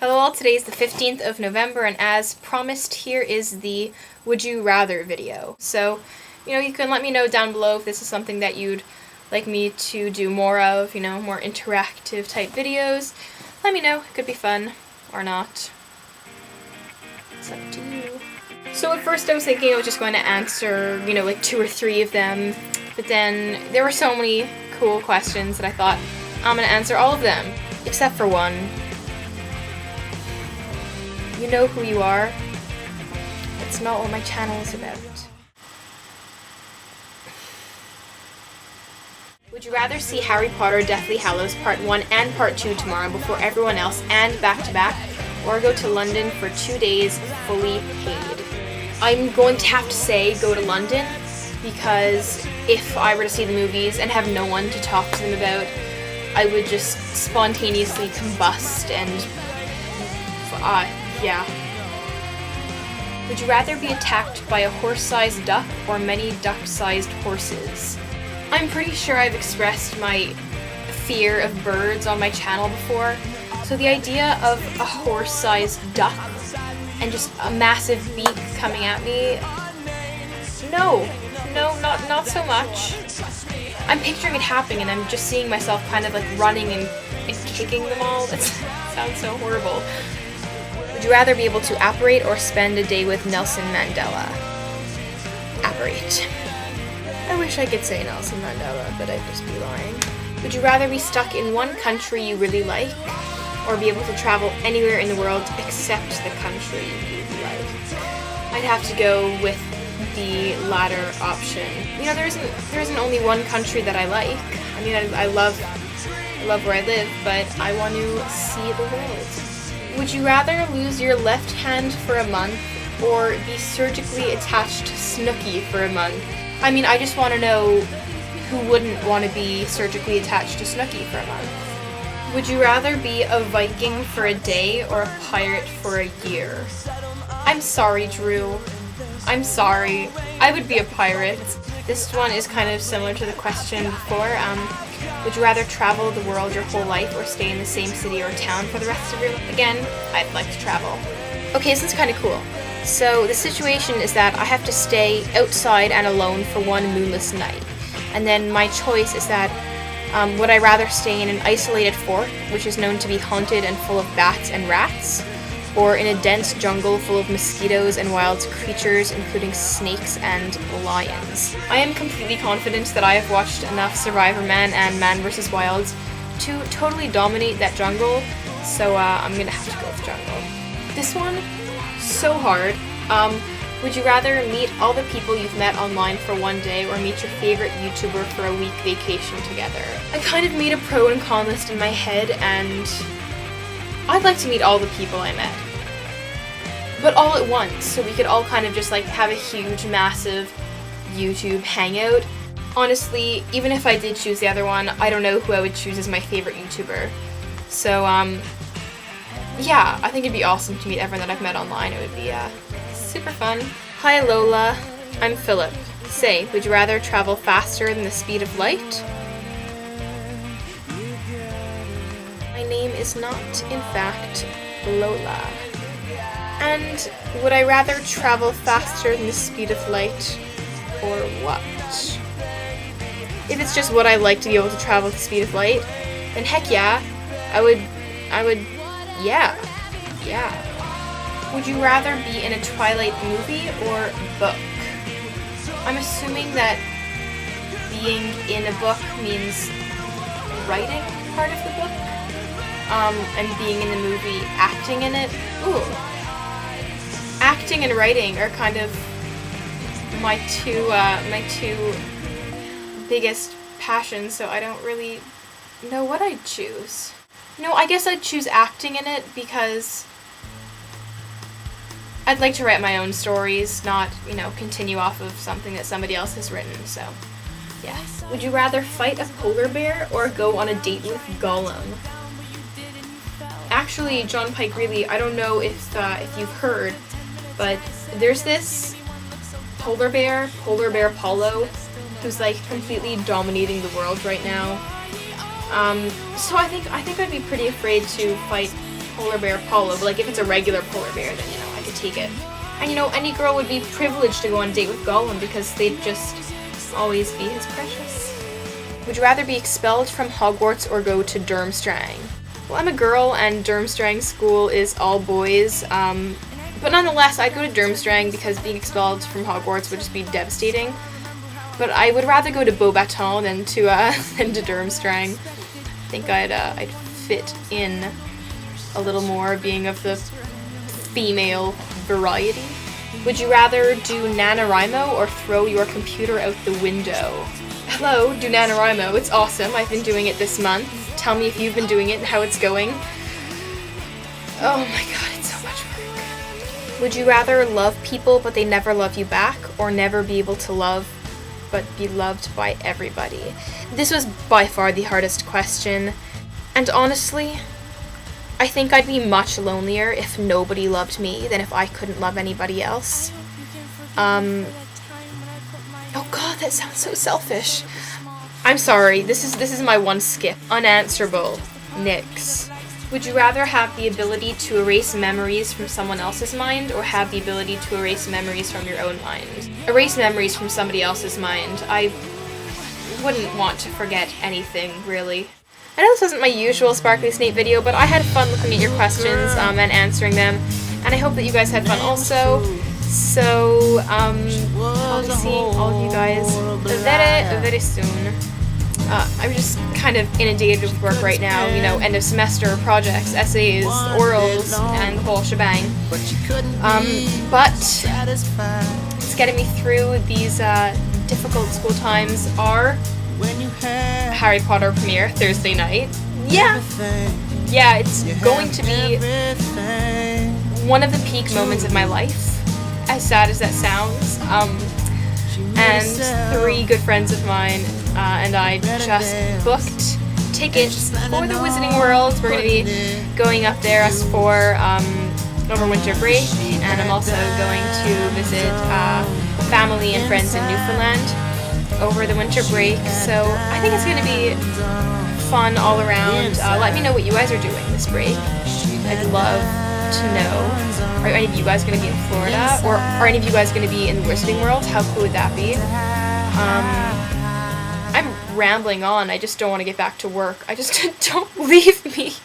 Hello all, today is the 15th of November, and as promised, here is the Would You Rather video. So, you can let me know down below if this is something that you'd like me to do more of, more interactive type videos. Let me know, it could be fun, or not. It's up to you. So at first I was thinking I was just going to answer, like 2 or 3 of them, but then there were so many cool questions that I thought, I'm going to answer all of them, except for one. You know who you are. That's not what my channel is about. Would you rather see Harry Potter Deathly Hallows Part 1 and Part 2 tomorrow before everyone else and back to back, or go to London for 2 days fully paid? I'm going to have to say go to London, because if I were to see the movies and have no one to talk to them about, I would just spontaneously combust and yeah. Would you rather be attacked by a horse-sized duck or many duck-sized horses? I'm pretty sure I've expressed my fear of birds on my channel before, so the idea of a horse-sized duck and just a massive beak coming at me, no, not so much. I'm picturing it happening and I'm just seeing myself kind of like running and kicking them all. That sounds so horrible. Would you rather be able to apparate or spend a day with Nelson Mandela? Apparate. I wish I could say Nelson Mandela, but I'd just be lying. Would you rather be stuck in one country you really like, or be able to travel anywhere in the world except the country you like? I'd have to go with the latter option. There isn't only one country that I like. I mean, I love where I live, but I want to see the world. Would you rather lose your left hand for a month or be surgically attached to Snooki for a month? I mean, I just want to know who wouldn't want to be surgically attached to Snooki for a month. Would you rather be a Viking for a day or a pirate for a year? I'm sorry, Drew. I'm sorry. I would be a pirate. This one is kind of similar to the question before. Would you rather travel the world your whole life or stay in the same city or town for the rest of your life? Again, I'd like to travel. Okay, this is kind of cool. So the situation is that I have to stay outside and alone for one moonless night. And then my choice is that would I rather stay in an isolated fort, which is known to be haunted and full of bats and rats, or in a dense jungle full of mosquitoes and wild creatures, including snakes and lions? I am completely confident that I have watched enough Survivor Man and Man vs. Wild to totally dominate that jungle, so I'm gonna have to go with jungle. This one, so hard. Would you rather meet all the people you've met online for one day or meet your favorite YouTuber for a week vacation together? I kind of made a pro and con list in my head, and I'd like to meet all the people I met, but all at once, so we could all kind of just like have a huge, massive YouTube hangout. Honestly, even if I did choose the other one, I don't know who I would choose as my favorite YouTuber. So, yeah, I think it'd be awesome to meet everyone that I've met online. It would be, super fun. Hi Lola, I'm Philip. Say, would you rather travel faster than the speed of light? My name is not, in fact, Lola. And would I rather travel faster than the speed of light, or what? If it's just what I like to be able to travel at the speed of light, then heck yeah, I would, yeah. Would you rather be in a Twilight movie or book? I'm assuming that being in a book means writing part of the book, and being in the movie acting in it. Ooh. Acting and writing are kind of my two biggest passions, so I don't really know what I'd choose. I guess I'd choose acting in it because I'd like to write my own stories, not, continue off of something that somebody else has written, so yeah. Would you rather fight a polar bear or go on a date with Gollum? Actually, John Pike, really, I don't know if you've heard, but there's this polar bear Paulo, who's like completely dominating the world right now. So I think I'd be pretty afraid to fight polar bear polo, but like if it's a regular polar bear, then you know, I could take it. And you know, any girl would be privileged to go on a date with Gollum because they'd just always be his precious. Would you rather be expelled from Hogwarts or go to Durmstrang? Well, I'm a girl and Durmstrang school is all boys, but nonetheless, I'd go to Durmstrang because being expelled from Hogwarts would just be devastating. But I would rather go to Beauxbaton than to Durmstrang. I think I'd fit in a little more, being of the female variety. Would you rather do NaNoWriMo or throw your computer out the window? Hello, do NaNoWriMo. It's awesome. I've been doing it this month. Tell me if you've been doing it and how it's going. Oh my god, it's so much work. Would you rather love people but they never love you back, or never be able to love but be loved by everybody? This was by far the hardest question, and honestly, I think I'd be much lonelier if nobody loved me than if I couldn't love anybody else. Oh god, that sounds so selfish. I'm sorry, this is my one skip. Unanswerable. Nix. Would you rather have the ability to erase memories from someone else's mind, or have the ability to erase memories from your own mind? Erase memories from somebody else's mind. I wouldn't want to forget anything, really. I know this wasn't my usual Sparkly Snape video, but I had fun looking at your questions and answering them, and I hope that you guys had fun also. So, I'll be seeing all of you guys very, very soon. I'm just kind of inundated with work right now, you know, end of semester, projects, essays, orals, and the whole shebang. But it's getting me through these difficult school times are Harry Potter premiere Thursday night. Yeah, it's going to be one of the peak moments of my life, as sad as that sounds. And 3 good friends of mine and I just booked tickets for the Wizarding World. We're going to be going up there as for over winter break, and I'm also going to visit family and friends in Newfoundland over the winter break. So I think it's going to be fun all around. Let me know what you guys are doing this break. I'd love to know. Are any of you guys going to be in Florida, or are any of you guys going to be in the Wizarding World? How cool would that be? I'm rambling on. I just don't want to get back to work. I just don't leave me.